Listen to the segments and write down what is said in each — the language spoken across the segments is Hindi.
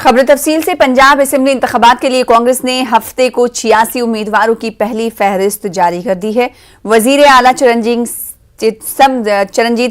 खबर तफसील से। पंजाब असेंबली इंतखाबात के लिए कांग्रेस ने हफ्ते को 86 उम्मीदवारों की पहली फहरिस्त जारी कर दी है। वजीर आला चरणजीत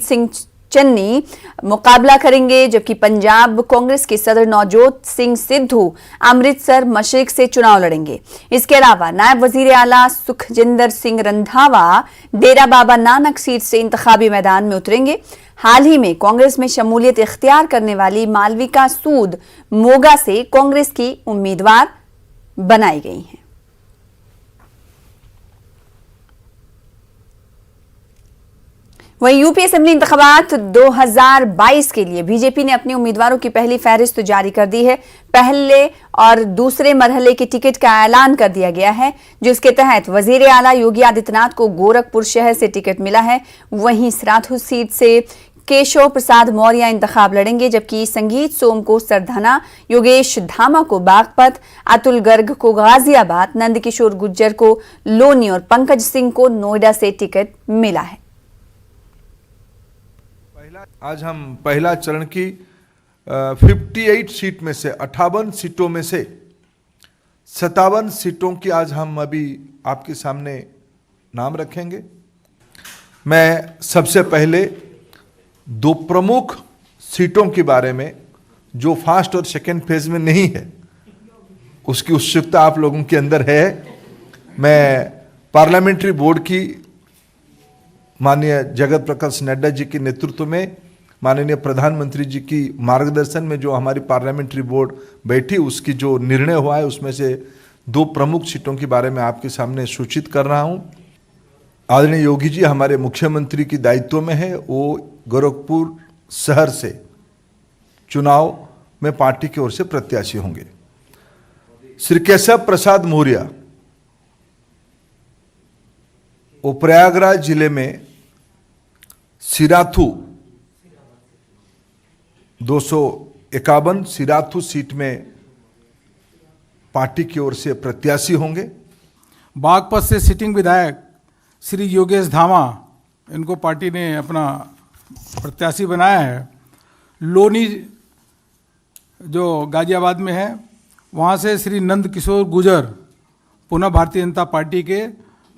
सिंह चन्नी मुकाबला करेंगे, जबकि पंजाब कांग्रेस के सदर नवजोत सिंह सिद्धू अमृतसर मशरिक से चुनाव लड़ेंगे। इसके अलावा नायब वजीर आला सुखजिंदर सिंह रंधावा डेरा बाबा नानक सीट से इंतखाबी मैदान में उतरेंगे। हाल ही में कांग्रेस में शमूलियत इख्तियार करने वाली मालविका सूद मोगा से कांग्रेस की उम्मीदवार बनाई गई हैं। वहीं यूपी असेंबली इंतखाबात 2022 के लिए बीजेपी ने अपने उम्मीदवारों की पहली फहरिस्त जारी कर दी है। पहले और दूसरे मरहले की टिकट का ऐलान कर दिया गया है, जिसके तहत वजीर आला योगी आदित्यनाथ को गोरखपुर शहर से टिकट मिला है। वहीं सराथू सीट से केशव प्रसाद मौर्य इंतखाब लड़ेंगे, जबकि संगीत सोम को सरधना, योगेश धामा को बागपत, अतुल गर्ग को गाजियाबाद, नंदकिशोर गुज्जर को लोनी और पंकज सिंह को नोएडा से टिकट मिला है। आज हम पहला चरण की 58 सीट में से 58 सीटों में से 57 सीटों की आज हम अभी आपके सामने नाम रखेंगे। मैं सबसे पहले दो प्रमुख सीटों के बारे में, जो फर्स्ट और सेकेंड फेज में नहीं है, उसकी उत्सुकता आप लोगों के अंदर है। मैं पार्लियामेंट्री बोर्ड की माननीय जगत प्रकाश नड्डा जी के नेतृत्व में, माननीय प्रधानमंत्री जी की मार्गदर्शन में जो हमारी पार्लियामेंट्री बोर्ड बैठी, उसकी जो निर्णय हुआ है, उसमें से दो प्रमुख सीटों के बारे में आपके सामने सूचित कर रहा हूं। आदरणीय योगी जी हमारे मुख्यमंत्री की दायित्व में है। वो गोरखपुर शहर से चुनाव में पार्टी की ओर से प्रत्याशी होंगे। श्री केशव प्रसाद मौर्य वो प्रयागराज जिले में सिराथू 251 सिराथू सीट में पार्टी की ओर से प्रत्याशी होंगे। बागपत से सिटिंग विधायक श्री योगेश धामा, इनको पार्टी ने अपना प्रत्याशी बनाया है। लोनी जो गाजियाबाद में है, वहाँ से श्री नंदकिशोर गुज्जर पुनः भारतीय जनता पार्टी के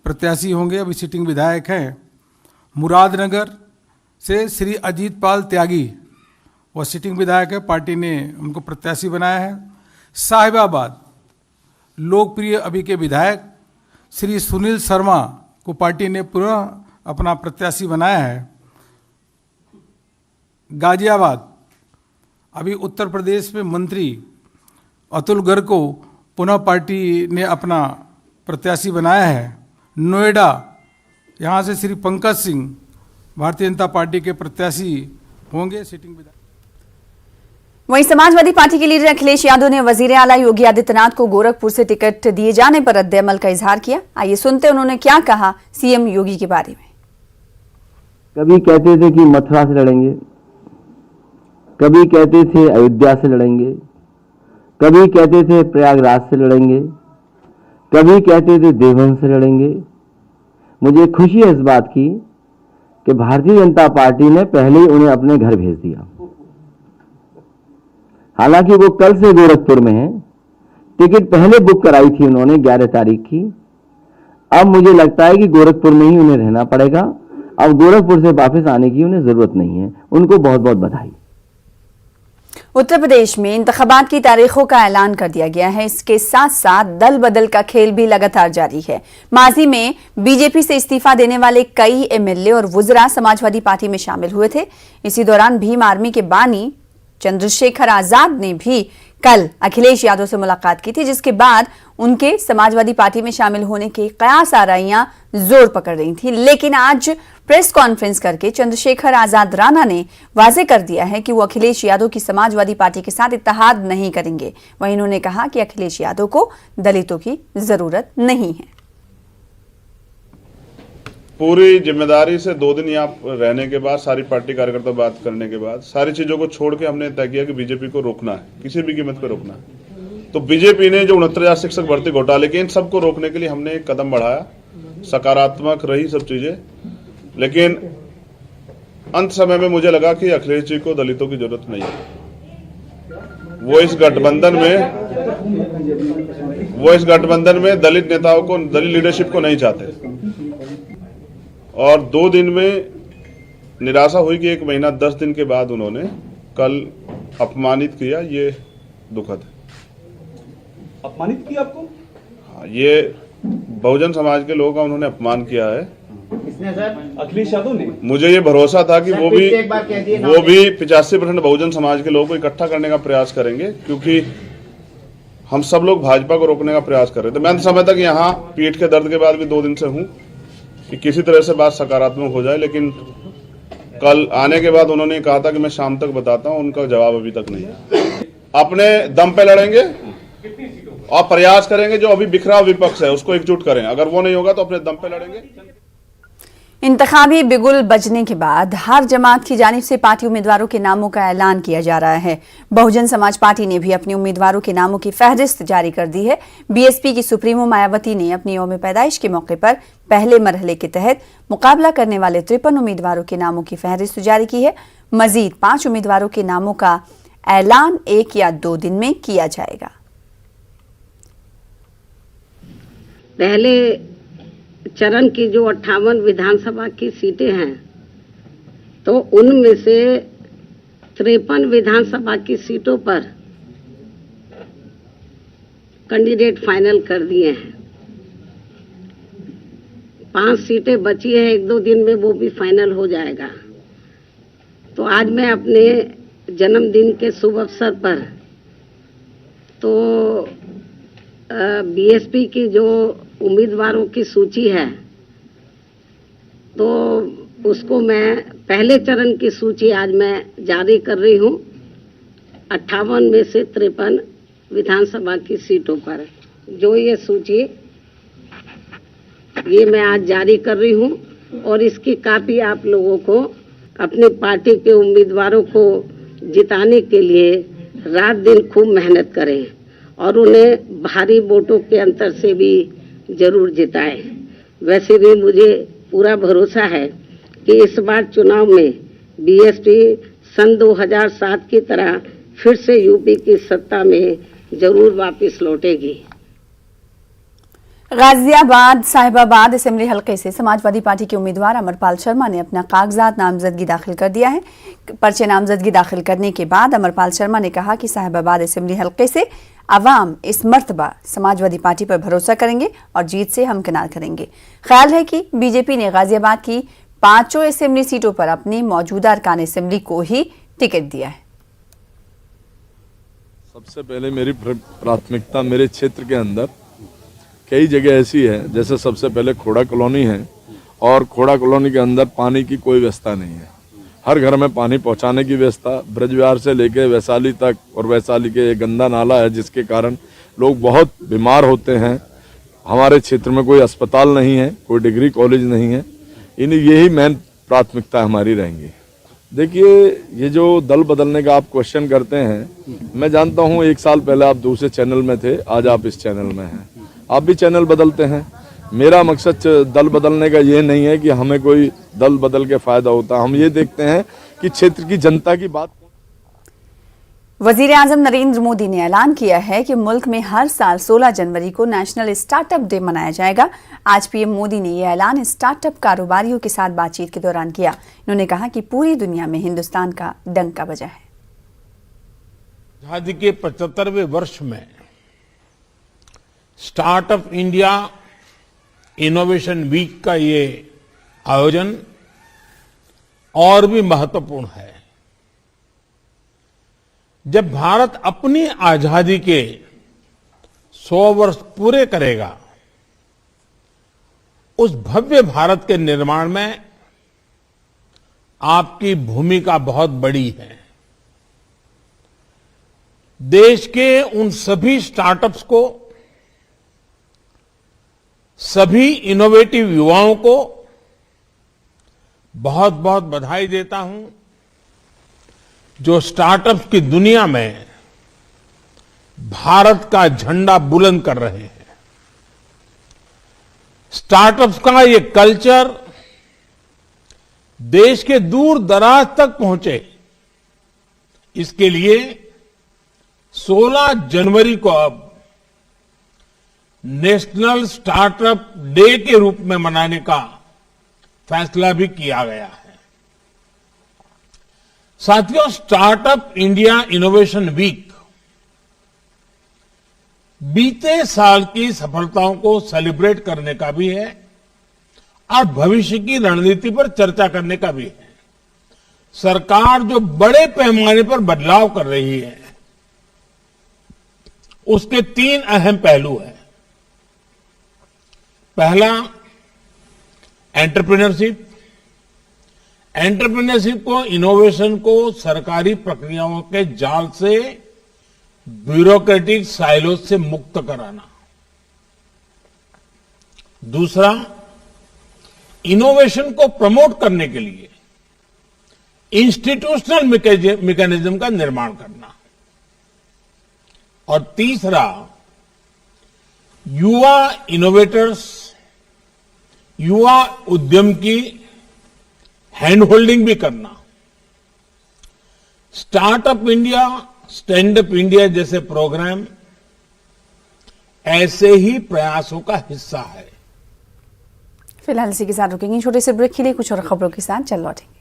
प्रत्याशी होंगे, अभी सिटिंग विधायक हैं। मुरादनगर से श्री अजीत पाल त्यागी, वह सिटिंग विधायक है, पार्टी ने उनको प्रत्याशी बनाया है। साहिबाबाद लोकप्रिय अभी के विधायक श्री सुनील शर्मा को पार्टी ने पुनः अपना प्रत्याशी बनाया है। गाजियाबाद अभी उत्तर प्रदेश में मंत्री अतुल गर्ग को पुनः पार्टी ने अपना प्रत्याशी बनाया है। नोएडा यहाँ से श्री पंकज सिंह भारतीय जनता पार्टी के प्रत्याशी होंगे, सिटिंग विधायक। वहीं समाजवादी पार्टी के लीडर अखिलेश यादव ने वजीर आला योगी आदित्यनाथ को गोरखपुर से टिकट दिए जाने पर रद्द-ए-अमल का इजहार किया। आइए सुनते उन्होंने क्या कहा सीएम योगी के बारे में। कभी कहते थे कि मथुरा से लड़ेंगे, कभी कहते थे अयोध्या से लड़ेंगे, कभी कहते थे प्रयागराज से लड़ेंगे, कभी कहते थे देवबंद से लड़ेंगे। मुझे खुशी है इस बात की कि भारतीय जनता पार्टी ने पहले ही उन्हें अपने घर भेज दिया। हालांकि वो कल से गोरखपुर में है, टिकट पहले बुक कराई थी उन्होंने 11 तारीख की। अब मुझे लगता है कि गोरखपुर में ही उन्हें रहना पड़ेगा। अब गोरखपुर से वापस आने की उन्हें जरूरत नहीं है। उनको बहुत बहुत बधाई। उत्तर प्रदेश में इंतखाबात की तारीखों का ऐलान कर दिया गया है। इसके साथ साथ दल बदल का खेल भी लगातार जारी है। माजी में बीजेपी से इस्तीफा देने वाले कई एमएलए और वुजरा समाजवादी पार्टी में शामिल हुए थे। इसी दौरान भीम आर्मी के बानी चंद्रशेखर आजाद ने भी कल अखिलेश यादव से मुलाकात की थी, जिसके बाद उनके समाजवादी पार्टी में शामिल होने के कयास आराइयां जोर पकड़ रही थी। लेकिन आज प्रेस कॉन्फ्रेंस करके चंद्रशेखर आजाद राणा ने वाजे कर दिया है कि वो अखिलेश यादव की समाजवादी पार्टी के साथ इत्तेहाद नहीं करेंगे। वहीं उन्होंने कहा कि अखिलेश यादव को दलितों की जरूरत नहीं है। पूरी जिम्मेदारी से 2 दिन यहाँ रहने के बाद, सारी पार्टी कार्यकर्ता बात करने के बाद, सारी चीजों को छोड़ के हमने तय किया कि बीजेपी को रोकना है, किसी भी कीमत पर रोकना है। तो बीजेपी ने जो 69,000 शिक्षक भर्ती घोटाले के, इन सबको रोकने के लिए हमने एक कदम बढ़ाया। सकारात्मक रही सब चीजें, लेकिन अंत समय में मुझे लगा कि अखिलेश जी को दलितों की जरूरत नहीं है। वो इस गठबंधन में दलित नेताओं को, दलित लीडरशिप को नहीं चाहते। और 2 दिन में निराशा हुई कि 1 महीना 10 दिन के बाद उन्होंने कल अपमानित किया। ये दुखद है। अपमानित किया आपको? हाँ, ये बहुजन समाज के लोगों का उन्होंने अपमान किया है। किसने सर? अखिलेश यादव ने। मुझे ये भरोसा था कि वो भी 85% बहुजन समाज के लोगों को इकट्ठा करने का प्रयास करेंगे, क्योंकि हम सब लोग भाजपा को रोकने का प्रयास कर रहे थे। मैं समझता कि यहाँ पीठ के दर्द के बाद भी 2 दिन से हूँ कि किसी तरह से बात सकारात्मक हो जाए, लेकिन कल आने के बाद उन्होंने कहा था कि मैं शाम तक बताता हूँ। उनका जवाब अभी तक नहीं है। अपने दम पे लड़ेंगे और प्रयास करेंगे जो अभी बिखरा विपक्ष है उसको एकजुट करें। अगर वो नहीं होगा तो अपने दम पे लड़ेंगे। इंतखाबी बिगुल बजने के बाद हर जमात की जानिब से पार्टी उम्मीदवारों के नामों का ऐलान किया जा रहा है। बहुजन समाज पार्टी ने भी अपने उम्मीदवारों के नामों की फहरिस्त जारी कर दी है। बीएसपी की सुप्रीमो मायावती ने अपनी यौम पैदाइश के मौके पर पहले मरहले के तहत मुकाबला करने वाले 53 उम्मीदवारों के नामों की फहरिस्त जारी की है। मजीद 5 उम्मीदवारों के नामों का ऐलान 1 या 2 दिन में किया जाएगा। पहले चरण की जो 58 विधानसभा की सीटें हैं, तो उनमें से 53 विधानसभा की सीटों पर कैंडिडेट फाइनल कर दिए हैं। 5 सीटें बची है, 1-2 दिन में वो भी फाइनल हो जाएगा। तो आज मैं अपने जन्मदिन के शुभ अवसर पर तो बीएसपी की जो उम्मीदवारों की सूची है, तो उसको मैं पहले चरण की सूची आज मैं जारी कर रही हूँ। 58 में से 53 विधानसभा की सीटों पर जो ये सूची ये मैं आज जारी कर रही हूँ, और इसकी कॉपी आप लोगों को अपनी पार्टी के उम्मीदवारों को जिताने के लिए रात दिन खूब मेहनत करें और उन्हें भारी वोटों के अंतर से भी जरूर जिताएं। वैसे भी मुझे पूरा भरोसा है कि इस बार चुनाव में बीएसपी सन 2007 की तरह फिर से यूपी की सत्ता में जरूर वापस लौटेगी। गाजियाबाद साहिबाबाद असेंबली हलके से समाजवादी पार्टी के उम्मीदवार अमरपाल शर्मा ने अपना कागजात नामजदगी दाखिल कर दिया है। पर्चे नामजदगी दाखिल करने के बाद अमरपाल शर्मा ने कहा कि साहिबाबाद असेंबली हलके से अवाम इस मर्तबा समाजवादी पार्टी पर भरोसा करेंगे और जीत से हमकिनार करेंगे। ख्याल है कि बीजेपी ने गाजियाबाद की 5 असेंबली सीटों पर अपनी मौजूदा अरकान असेंबली को ही टिकट दिया है। सबसे पहले मेरी प्राथमिकता मेरे क्षेत्र के अंदर कई जगह ऐसी है, जैसे सबसे पहले खोड़ा कॉलोनी है, और खोड़ा कॉलोनी के अंदर पानी की कोई व्यवस्था नहीं है। हर घर में पानी पहुंचाने की व्यवस्था ब्रजविहार से लेके वैशाली तक, और वैशाली के एक गंदा नाला है जिसके कारण लोग बहुत बीमार होते हैं। हमारे क्षेत्र में कोई अस्पताल नहीं है, कोई डिग्री कॉलेज नहीं है। यही मेन प्राथमिकता हमारी रहेंगी। देखिए, ये जो दल बदलने का आप क्वेश्चन करते हैं, मैं जानता हूँ 1 साल पहले आप दूसरे चैनल में थे, आज आप इस चैनल में हैं। आप भी चैनल बदलते हैं। मेरा मकसद दल बदलने का ये नहीं है कि हमें कोई दल बदल के फायदा होता। हम ये देखते हैं कि क्षेत्र की जनता की बात। वजीर आजम नरेंद्र मोदी ने ऐलान किया है कि मुल्क में हर साल 16 जनवरी को नेशनल स्टार्टअप डे मनाया जाएगा। आज पीएम मोदी ने यह ऐलान स्टार्टअप कारोबारियों के साथ बातचीत के दौरान किया। उन्होंने कहा कि पूरी दुनिया में हिंदुस्तान का डंका बजा है। आजादी के 75वें वर्ष में स्टार्टअप इंडिया इनोवेशन वीक का ये आयोजन और भी महत्वपूर्ण है। जब भारत अपनी आजादी के 100 वर्ष पूरे करेगा, उस भव्य भारत के निर्माण में आपकी भूमिका बहुत बड़ी है। देश के उन सभी स्टार्टअप्स को, सभी इनोवेटिव युवाओं को बहुत बहुत बधाई देता हूं, जो स्टार्टअप्स की दुनिया में भारत का झंडा बुलंद कर रहे हैं। स्टार्टअप्स का ये कल्चर देश के दूर दराज तक पहुंचे, इसके लिए 16 जनवरी को अब नेशनल स्टार्टअप डे के रूप में मनाने का फैसला भी किया गया है। साथियों, स्टार्टअप इंडिया इनोवेशन वीक बीते साल की सफलताओं को सेलिब्रेट करने का भी है और भविष्य की रणनीति पर चर्चा करने का भी है। सरकार जो बड़े पैमाने पर बदलाव कर रही है, उसके 3 अहम पहलू हैं। पहला, एंटरप्रेन्योरशिप। एंटरप्रेन्योरशिप को, इनोवेशन को सरकारी प्रक्रियाओं के जाल से, ब्यूरोक्रेटिक साइलोज से मुक्त कराना। दूसरा, इनोवेशन को प्रमोट करने के लिए इंस्टीट्यूशनल मैकेनिज्म का निर्माण करना। और तीसरा, युवा इनोवेटर्स, युवा उद्यम की हैंड होल्डिंग भी करना। Startup India, stand up India जैसे प्रोग्राम ऐसे ही प्रयासों का हिस्सा है। फिलहाल इसी के साथ रुकेंगे छोटे से ब्रेक के लिए, कुछ और खबरों के साथ चल लौटेंगे।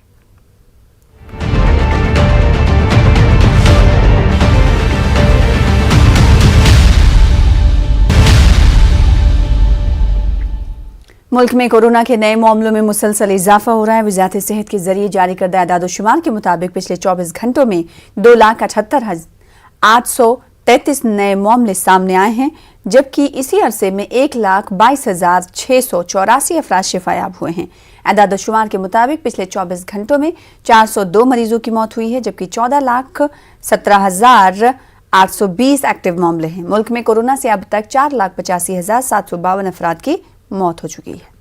मुल्क में कोरोना के नए मामलों में मुसलसल इजाफा हो रहा है। वजारत सेहत के जरिए जारी करदा एदाद-ओ-शुमार के मुताबिक पिछले 24 घंटों में 2,78,833 नए मामले सामने आए हैं, जबकि इसी अरसे में 1,22,684 अफराद शिफायाब हुए हैं। एदाद-ओ-शुमार के मुताबिक पिछले 24 घंटों में 402 मरीजों की मौत हुई है, जबकि 14,17,820 एक्टिव मामले हैं। मुल्क में कोरोना से अब तक 4,85,752 अफराद की मौत हो चुकी है।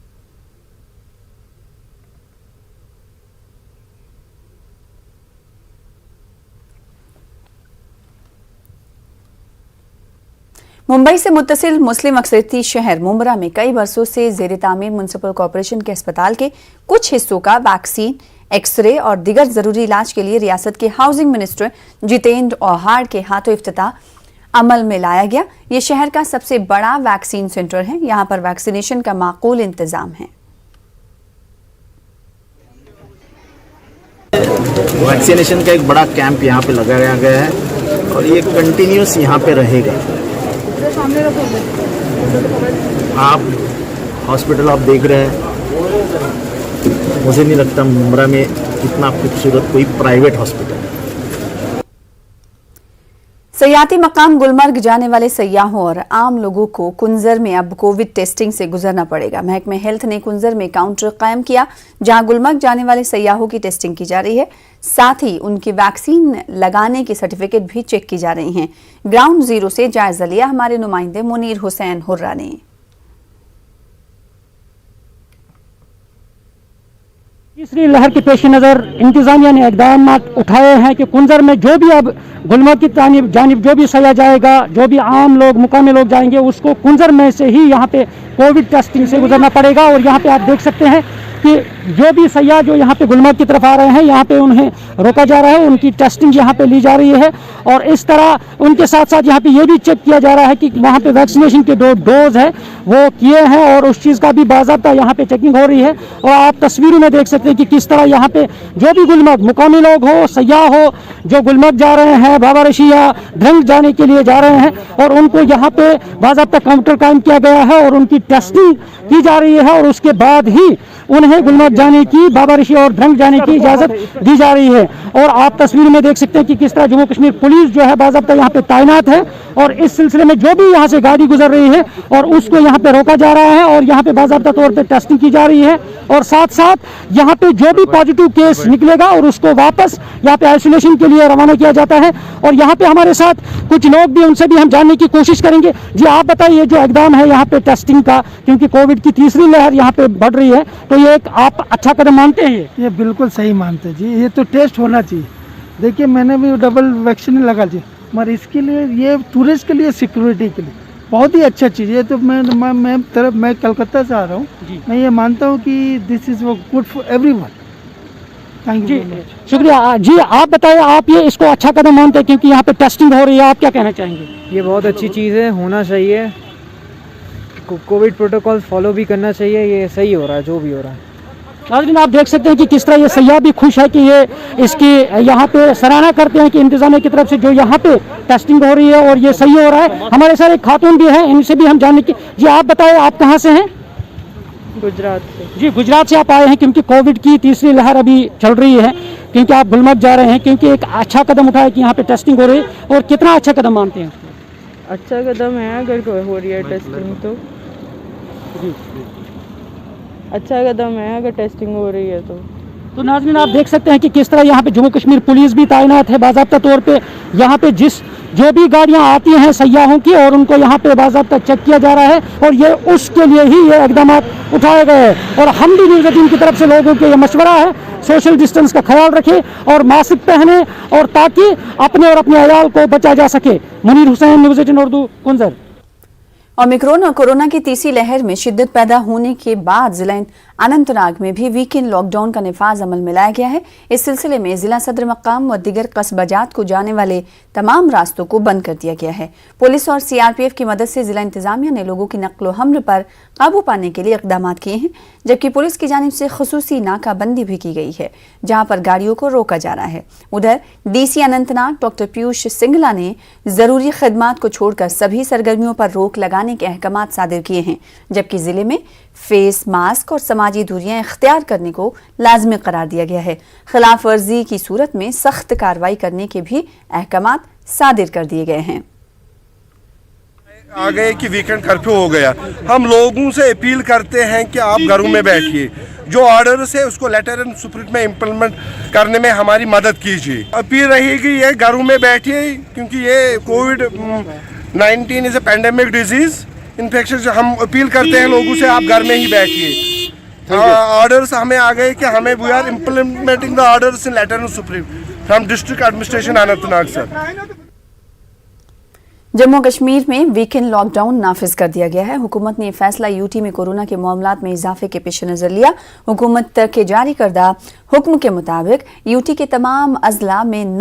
मुंबई से मुत्तसिल मुस्लिम अक्सरियती शहर मुंब्रा में कई बरसों से जेर तामीर म्युनिसिपल कॉरपोरेशन के अस्पताल के कुछ हिस्सों का वैक्सीन, एक्सरे और दिगर जरूरी इलाज के लिए रियासत के हाउसिंग मिनिस्टर जितेंद्र औहाड़ के हाथों इफ्तिताह अमल में लाया गया। ये शहर का सबसे बड़ा वैक्सीन सेंटर है। यहाँ पर वैक्सीनेशन का माकूल इंतजाम है। वैक्सीनेशन का एक बड़ा कैंप यहाँ पे लगाया गया है और ये कंटिन्यूस यहाँ पे रहेगा। आप हॉस्पिटल आप देख रहे हैं, मुझे नहीं लगता मुंब्रा में इतना खूबसूरत कोई प्राइवेट हॉस्पिटल है। सयाती मकाम गुलमर्ग जाने वाले सयाहों और आम लोगों को कुंजर में अब कोविड टेस्टिंग से गुजरना पड़ेगा। महकमे हेल्थ ने कुंजर में काउंटर कायम किया, जहां गुलमर्ग जाने वाले सयाहों की टेस्टिंग की जा रही है। साथ ही उनकी वैक्सीन लगाने की सर्टिफिकेट भी चेक की जा रही हैं। ग्राउंड जीरो से जायजा लिया हमारे नुमाइंदे मुनीर हुसैन हुर्रा ने। तीसरी लहर के पेश नज़र इंतजामिया ने इकदाम उठाए हैं कि कुंजर में जो भी अब गुलमर्ग की जानिब जो भी सयाह जाएगा, जो भी आम लोग मुकामी लोग जाएंगे, उसको कुंजर में से ही यहाँ पे कोविड टेस्टिंग से गुजरना पड़ेगा। और यहाँ पे आप देख सकते हैं कि जो भी सयाह जो यहाँ पे गुलमर्ग की तरफ आ रहे हैं, यहाँ पे उन्हें रोका जा रहा है, उनकी टेस्टिंग यहाँ पे ली जा रही है। और इस तरह उनके साथ साथ यहाँ पे ये भी चेक किया जा रहा है कि वहाँ पे वैक्सीनेशन के 2 डोज है वो किए हैं, और उस चीज़ का भी बाज़ाब्ता यहाँ पे चेकिंग हो रही है। और आप तस्वीरों में देख सकते हैं कि किस तरह यहाँ पे जो भी गुलमर्ग मुकामी लोग हो, सयाह हो, जो गुलमर्ग जा रहे हैं, बाबा ऋषि या ध्रंग जाने के लिए जा रहे हैं, और उनको यहाँ पे बाज़ाब्ता काउंटर कायम किया गया है और उनकी टेस्टिंग की जा रही है। और उसके बाद ही उन्हें गुलमर्ग जाने की, बाबा ऋषि और ध्रंग जाने की इजाजत दी जा रही है। और आप तस्वीर में देख सकते हैं कि किस तरह जम्मू कश्मीर पुलिस जो है बाज़ाब्ता यहाँ पे तैनात है, और इस सिलसिले में जो भी यहाँ से गाड़ी गुजर रही है और उसको यहाँ पे रोका जा रहा है और यहाँ पे बाज़ाब्ता तौर पे टेस्टिंग की जा रही है। और साथ साथ यहाँ पे जो भी पॉजिटिव केस निकलेगा और उसको वापस यहाँ पे आइसोलेशन के लिए रवाना किया जाता है। और यहाँ पे हमारे साथ कुछ लोग भी, उनसे भी हम जानने की कोशिश करेंगे। जी, आप बताइए, जो इकदाम है यहाँ पे टेस्टिंग का, क्योंकि कोविड की तीसरी लहर यहाँ पे बढ़ रही है, तो ये एक आप अच्छा कदम मानते हैं? ये बिल्कुल सही मानते हैं जी। ये तो टेस्ट होना चाहिए। देखिए, मैंने भी डबल वैक्सीन लगा ली, मगर इसके लिए, ये टूरिस्ट के लिए, सिक्योरिटी के लिए बहुत ही अच्छा चीज़ है। तो मैं कलकत्ता से आ रहा हूँ, मैं ये मानता हूँ कि this is good for everyone. Thank जी यू। शुक्रिया जी। आप बताइए, आप ये इसको अच्छा कदम मानते हैं क्योंकि यहाँ पे टेस्टिंग हो रही है, आप क्या कहना चाहेंगे? ये बहुत अच्छी चीज़ है, होना चाहिए। कोविड प्रोटोकॉल फॉलो भी करना चाहिए। ये सही हो रहा है जो भी हो रहा है। नाज़रीन, आप देख सकते हैं कि किस तरह ये सयाह भी खुश है कि ये इसकी यहाँ पे सराहना करते हैं कि इंतजामिया की तरफ से जो यहाँ पे टेस्टिंग हो रही है और ये सही हो रहा है। हमारे साथ एक खातून भी है, इनसे भी हम जानने की। जी आप बताएं, आप कहाँ से हैं? गुजरात से। जी गुजरात से आप आए हैं क्योंकि कोविड की तीसरी लहर अभी चल रही है, क्योंकि आप गुलमर्ग जा रहे हैं, क्योंकि एक अच्छा कदम उठाया कि यहाँ पे टेस्टिंग हो रही है। और कितना अच्छा कदम मानते हैं? अच्छा कदम है अगर कोई हो रही है टेस्टिंग तो। अच्छा कदम है अगर टेस्टिंग हो रही है तो नाज़रीन, आप देख सकते हैं कि किस तरह यहाँ पे जम्मू कश्मीर पुलिस भी तैनात है बाज़ाब्ता तौर पे। यहाँ पे जो भी गाड़ियाँ आती हैं सयाहों की, और उनको यहाँ पे बाज़ाब्ता चेक किया जा रहा है, और ये उसके लिए ही ये इक़दाम उठाए गए हैं। और हम भी न्यूज़ 18 की तरफ से लोगों को ये मशवरा है, सोशल डिस्टेंस का ख्याल रखें और मास्क पहने, और ताकि अपने और अपने अयाल को बचा जा सके। मुनीर हुसैन, न्यूज़ 18 उर्दू, कुंजर। ओमिक्रॉन और कोरोना की तीसरी लहर में शिद्दत पैदा होने के बाद जिला अनंतनाग में भी वीकेंड लॉकडाउन का निफाज अमल में लाया गया है। इस सिलसिले में जिला सदर मकाम व दीगर कस्बाजात को जाने वाले तमाम रास्तों को बंद कर दिया गया है। पुलिस और सीआरपीएफ की मदद से जिला इंतजामिया ने लोगों की नक्लो हमल पर काबू पाने के लिए इकदाम किए हैं, जबकि पुलिस की जानिब से खुसूसी नाकाबंदी भी की गई है, जहां पर गाड़ियों को रोका जा रहा है। उधर डीसी अनंतनाग डॉक्टर पीयूष सिंगला ने जरूरी खदमात को छोड़कर सभी सरगर्मियों पर रोक लगाने के अहकाम सादिर किए हैं, जबकि जिले में फेस मास्क और समाजी दूरियां इख्तियार करने को लाजमी करार दिया गया है। खिलाफ वर्जी की सूरत में सख्त कार्रवाई करने के भी अहकाम सादिर कर दिए गए हैं। आ गए कि वीकेंड कर्फ्यू हो गया, हम लोगों से अपील करते हैं कि आप घरों में बैठिए, जो ऑर्डर्स है उसको लेटर एंड स्पिरिट में इम्प्लीमेंट करने में हमारी मदद कीजिए। अपील रहेगी ये घरों में बैठिए, क्योंकि ये कोविड-19 is a pandemic disease infection. हम अपील करते हैं लोगों से आप घर में ही बैठिए। ऑर्डर्स हमें आ गए कि हमें we are implementing the orders in letter and spirit from district administration Anantnag sir. Jammu Kashmir में वीकेंड लॉकडाउन नाफिज कर दिया गया है। हुकूमत ने यह फैसला यूटी में कोरोना के मामलात में इजाफे के पेश नजर लिया। हुकूमत के जारी करदा हुक्म के मुताबिक यूटी के तमाम अजला में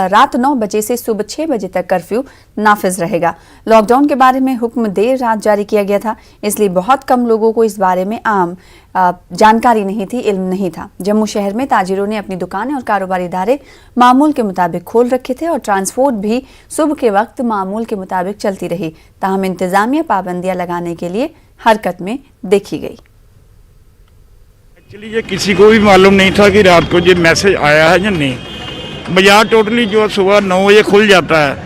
रात 9 बजे से सुबह 6 बजे तक कर्फ्यू नाफिज रहेगा। लॉकडाउन के बारे में हुक्म देर रात जारी किया गया था, इसलिए बहुत कम लोगों को इस बारे में आम जानकारी नहीं थी, इल्म नहीं था। जम्मू शहर में ताजिरों ने अपनी दुकानें और कारोबारी इदारे मामूल के मुताबिक खोल रखे थे और ट्रांसपोर्ट भी सुबह के वक्त मामूल के मुताबिक चलती रही। ताहम इंतजामिया पाबंदियां लगाने के लिए हरकत में देखी गई। एक्चुअली ये किसी को भी मालूम नहीं था कि रात को ये मैसेज आया है या नहीं। बाजार टोटली जो सुबह 9 बजे खुल जाता है,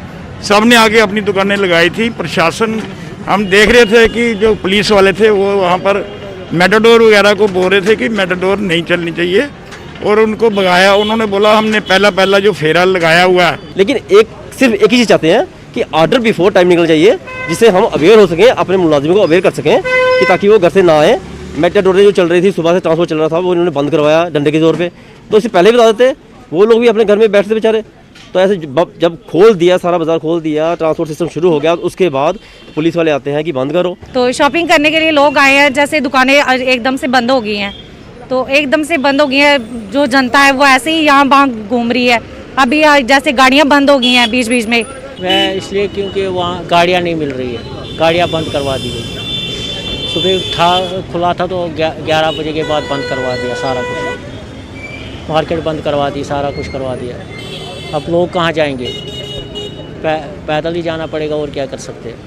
सबने आके अपनी दुकानें लगाई थी। प्रशासन, हम देख रहे थे कि जो पुलिस वाले थे वो वहाँ पर मेटाडोर वगैरह को बोल रहे थे कि मेटाडोर नहीं चलनी चाहिए, और उनको भगाया। उन्होंने बोला हमने पहला जो फेरा लगाया हुआ है। लेकिन सिर्फ एक ही चीज़ चाहते हैं कि ऑर्डर बिफोर टाइम निकल जाइए, जिससे हम अवेयर हो सकें, अपने मुलाजिमों को अवेयर कर सकें कि ताकि वो घर से ना आए। मेटाडोरें जो चल रही थी, सुबह से ट्रांसपोर्ट चल रहा था, वो इन्होंने बंद करवाया डंडे के जोर पे। तो इससे पहले बता देते, वो लोग भी अपने घर में बैठते बेचारे। तो ऐसे जब खोल दिया, सारा बाजार खोल दिया, ट्रांसपोर्ट सिस्टम शुरू हो गया, उसके बाद पुलिस वाले आते हैं कि बंद करो। तो शॉपिंग करने के लिए लोग आए हैं, जैसे दुकानें एकदम से बंद हो गई हैं, तो एकदम से बंद हो गई है। जो जनता है वो ऐसे ही यहाँ वहाँ घूम रही है। अभी जैसे गाड़ियाँ बंद हो गई हैं बीच बीच में, मैं इसलिए क्योंकि वहाँ गाड़ियाँ नहीं मिल रही है, गाड़ियाँ बंद करवा दी गई। सुबह खुला था तो 11 बजे के बाद बंद करवा दिया सारा कुछ, मार्केट बंद करवा दी, सारा कुछ करवा दिया। अब लोग कहाँ जाएंगे? पैदल ही जाना पड़ेगा, और क्या कर सकते हैं।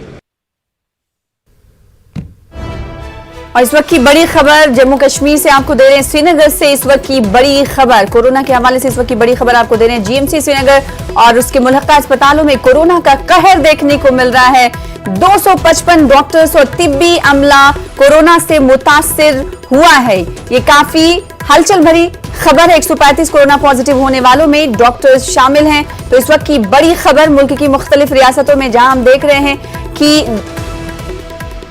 और इस वक्त की बड़ी खबर जम्मू कश्मीर से आपको दे रहे हैं। श्रीनगर से इस वक्त की बड़ी खबर, कोरोना के हवाले से इस वक्त की बड़ी खबर आपको दे रहे हैं। जीएमसी श्रीनगर और उसके मुल्हका अस्पतालों में कोरोना का कहर देखने को मिल रहा है। 255 डॉक्टर्स और तिब्बी अमला कोरोना से मुतासिर हुआ है। ये काफी हलचल भरी खबर है। 135 कोरोना पॉजिटिव होने वालों में डॉक्टर्स शामिल हैं। तो इस वक्त की बड़ी खबर मुल्क की मुख्तलिफ रियासतों में, जहां हम देख रहे हैं कि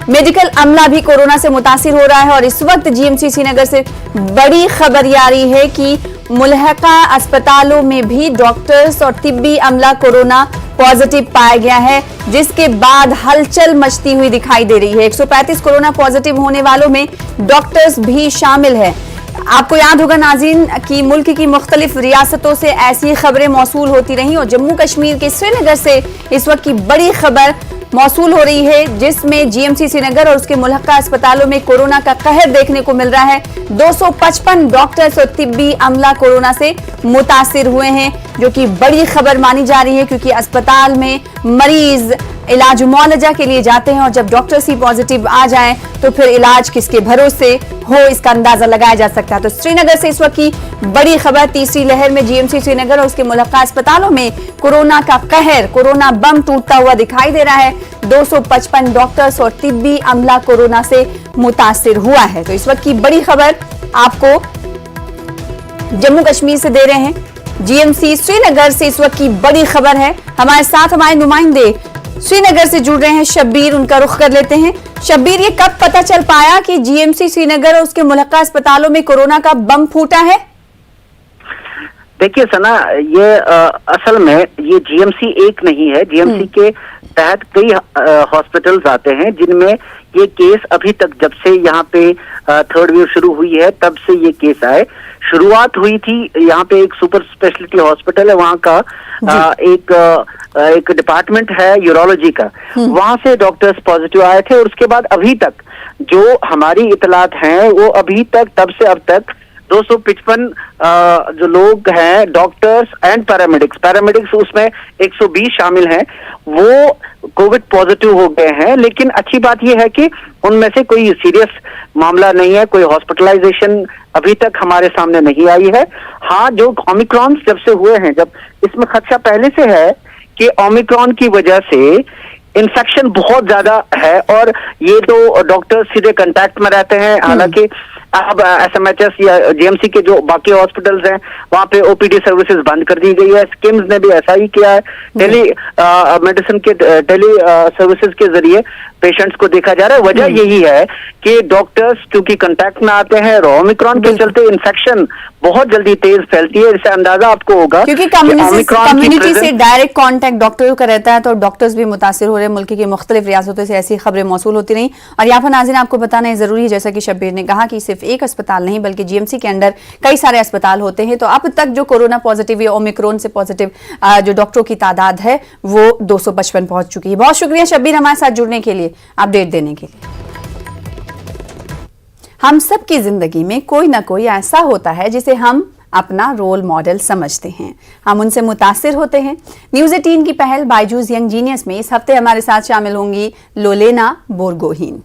मेडिकल अमला भी कोरोना से मुतासिर हो रहा है। और इस वक्त जीएमसी श्रीनगर से बड़ी खबर ये आ रही है कि मुल्हका अस्पतालों में भी डॉक्टर्स और तिब्बी अमला कोरोना पॉजिटिव पाया गया है, जिसके बाद हलचल मचती हुई दिखाई दे रही है। 135 कोरोना पॉजिटिव होने वालों में डॉक्टर्स भी शामिल है। आपको याद होगा नाज़रीन कि मुल्क की मुख्तलिफ रियासतों से ऐसी खबरें मौसूल होती रहीं और जम्मू कश्मीर के श्रीनगर से इस वक्त की बड़ी खबर मौसूल हो रही है, जिसमें जीएमसी श्रीनगर और उसके मुल्हका अस्पतालों में कोरोना का कहर देखने को मिल रहा है। 255 डॉक्टर्स और तिब्बी अमला कोरोना से मुतासिर हुए हैं, जो कि बड़ी खबर मानी जा रही है, क्योंकि अस्पताल में मरीज इलाज मुआलजा के लिए जाते हैं और जब डॉक्टर्स ही पॉजिटिव आ जाएं तो फिर इलाज किसके भरोसे हो, इसका अंदाजा लगाया जा सकता है। तो श्रीनगर से इस वक्त की बड़ी खबर, तीसरी लहर में जीएमसी श्रीनगर और उसके मुल्हका अस्पतालों में कोरोना का कहर, कोरोना बम टूटता हुआ दिखाई दे रहा है। 255 डॉक्टर्स और तिब्बी अमला कोरोना से मुतासिर हुआ है। तो इस वक्त की बड़ी खबर आपको जम्मू कश्मीर से दे रहे हैं। जीएमसी श्रीनगर से इस वक्त की बड़ी खबर है। हमारे साथ हमारे नुमाइंदे श्रीनगर से जुड़ रहे हैं, शब्बीर, उनका रुख कर लेते हैं। शब्बीर, ये कब पता चल पाया कि जीएमसी श्रीनगर और उसके मुल्हका अस्पतालों में कोरोना का बम फूटा है? देखिए सना, ये असल में ये जीएमसी एक नहीं है। जीएमसी के तहत कई हॉस्पिटल्स आते हैं जिनमें ये केस अभी तक, जब से यहाँ पे थर्ड वेव शुरू हुई है तब से ये केस आए। शुरुआत हुई थी यहाँ पे एक सुपर स्पेशलिटी हॉस्पिटल है, वहाँ का एक डिपार्टमेंट है यूरोलॉजी का, वहां से डॉक्टर्स पॉजिटिव आए थे और उसके बाद अभी तक जो हमारी इतलात हैं वो अभी तक तब से अब तक 255 जो लोग हैं डॉक्टर्स एंड पैरामेडिक्स उसमें 120 शामिल हैं, वो कोविड पॉजिटिव हो गए हैं। लेकिन अच्छी बात यह है कि उनमें से कोई सीरियस मामला नहीं है, कोई हॉस्पिटलाइजेशन अभी तक हमारे सामने नहीं आई है। हाँ, जो ओमिक्रॉन जब से हुए हैं, जब इसमें खदशा पहले से है कि ओमिक्रॉन की वजह से इन्फेक्शन बहुत ज्यादा है और ये तो डॉक्टर सीधे कांटेक्ट में रहते हैं। हालांकि अब एसएमएचएस या जीएमसी के जो बाकी हॉस्पिटल्स हैं वहां पे ओपीडी सर्विसेज बंद कर दी गई है। स्किम्स ने भी ऐसा ही किया है, टेली मेडिसिन के टेली सर्विसेज के जरिए पेशेंट्स को देखा जा रहा है। वजह यही है कि डॉक्टर्स क्योंकि कांटेक्ट में आते हैं, ओमिक्रॉन के चलते इन्फेक्शन बहुत जल्दी तेज फैलती है। इससे अंदाजा आपको होगा क्योंकि कम्युनिटी से डायरेक्ट कांटेक्ट डॉक्टरों का रहता है, तो डॉक्टर्स भी मुतासिर हो रहे हैं। मुल्क की मुख्तलिफ रियासतों से ऐसी खबरें मौसूल होती रही। और यहाँ पर नाज़रीन आपको बताना जरूरी है, जैसा कि शब्बीर ने कहा कि सिर्फ एक अस्पताल नहीं बल्कि जीएमसी के अंदर कई सारे अस्पताल होते हैं। तो अब तक जो कोरोना पॉजिटिव या ओमिक्रॉन से पॉजिटिव जो डॉक्टरों की तादाद है वो 255 पहुंच चुकी है। बहुत शुक्रिया शब्बीर हमारे साथ जुड़ने के लिए, अपडेट देने के लिए। हम सब की जिंदगी में कोई ना कोई ऐसा होता है जिसे हम अपना रोल मॉडल समझते हैं, हम उनसे मुतासिर होते हैं। न्यूज़ 18 की पहल बायजूस यंग जीनियस में इस हफ्ते हमारे साथ शामिल होंगी Lovlina Borgohain.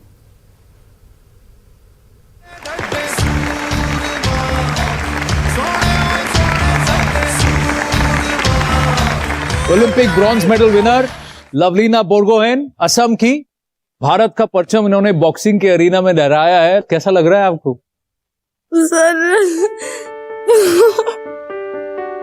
Olympic bronze medal winner Lovlina Borgohain, Assam की। भारत का परचम इन्होंने बॉक्सिंग के अरीना में लहराया है। कैसा लग रहा है आपको? सर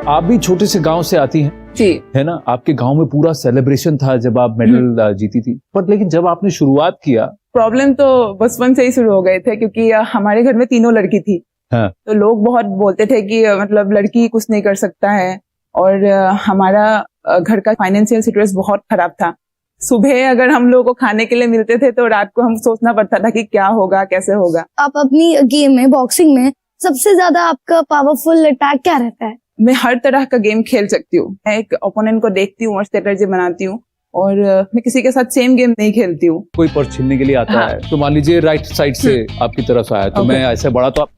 आप भी छोटे से गांव से आती हैं जी, है ना? आपके गांव में पूरा सेलिब्रेशन था जब आप मेडल जीती थी, पर लेकिन जब आपने शुरुआत किया, प्रॉब्लम तो बचपन से ही शुरू हो गए थे क्योंकि हमारे घर में तीनों लड़की थी। हाँ। तो लोग बहुत बोलते थे कि मतलब लड़की कुछ नहीं कर सकता है, और हमारा घर का फाइनेंशियल सिचुएशन बहुत खराब था। सुबह अगर हम लोगों को खाने के लिए मिलते थे तो रात को हम सोचना पड़ता था कि क्या होगा, कैसे होगा। आप अपनी गेम में, बॉक्सिंग में सबसे ज्यादा आपका पावरफुल अटैक क्या रहता है? मैं हर तरह का गेम खेल सकती हूँ। मैं एक ओपोनेंट को देखती हूँ और स्ट्रेटजी बनाती हूँ, और मैं किसी के साथ सेम गेम नहीं खेलती हूँ। कोई पर्स छीनने के लिए आता हाँ। है तो मान लीजिए राइट साइड से आपकी तरफ आया तो मैं ऐसे बढ़ा तो आप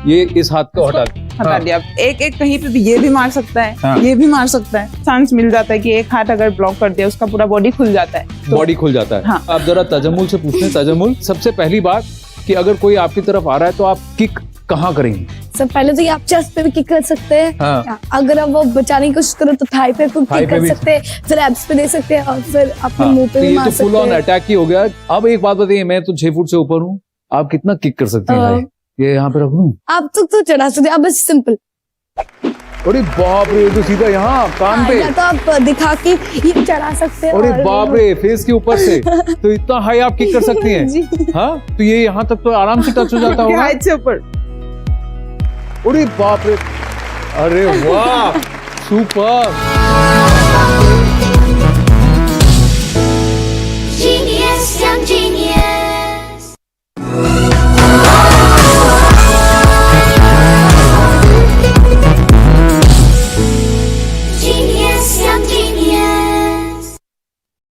ये इस हाथ को हटा दिया। एक एक कहीं पे भी ये भी मार सकता है, हाँ। ये भी मार सकता है। चांस मिल जाता है कि एक हाथ अगर ब्लॉक कर दिया उसका पूरा बॉडी खुल जाता है। तो बॉडी खुल जाता है। हाँ। आप जरा तजम्मुल से पूछते हैं। तजम्मुल, सबसे पहली बात कि अगर कोई आपकी तरफ आ रहा है तो आप किक कहाँ करेंगे? सब पहले तो ये आप चेस्ट पे भी किक कर सकते हैं। हाँ। अगर आप वो बचाने की कोशिश करो तो थाई पे किक कर सकते हैं, फिर एब्स पे दे सकते हैं, और फिर अपने मुंह पे भी मार सकते हैं। फुल ऑन अटैक ही हो गया। अब एक बात बताइए, मैं तो 6 फुट से ऊपर हूँ, आप कितना किक कर सकते हैं? ये यहाँ पे रख लूं? आप तो चढ़ा सकते हैं, आप बस सिंपल। अरे बाप रे, तो सीधा यहाँ कान पे। या तो आप दिखा के ये चढ़ा सकते हैं। अरे बाप रे, फेस के ऊपर से तो इतना हाई आप किक कर सकती हैं? हाँ, तो ये यहाँ तक तो आराम से टच हो जाता होगा। हाइट से ऊपर। अरे बाप रे, अरे वाह, सुपर।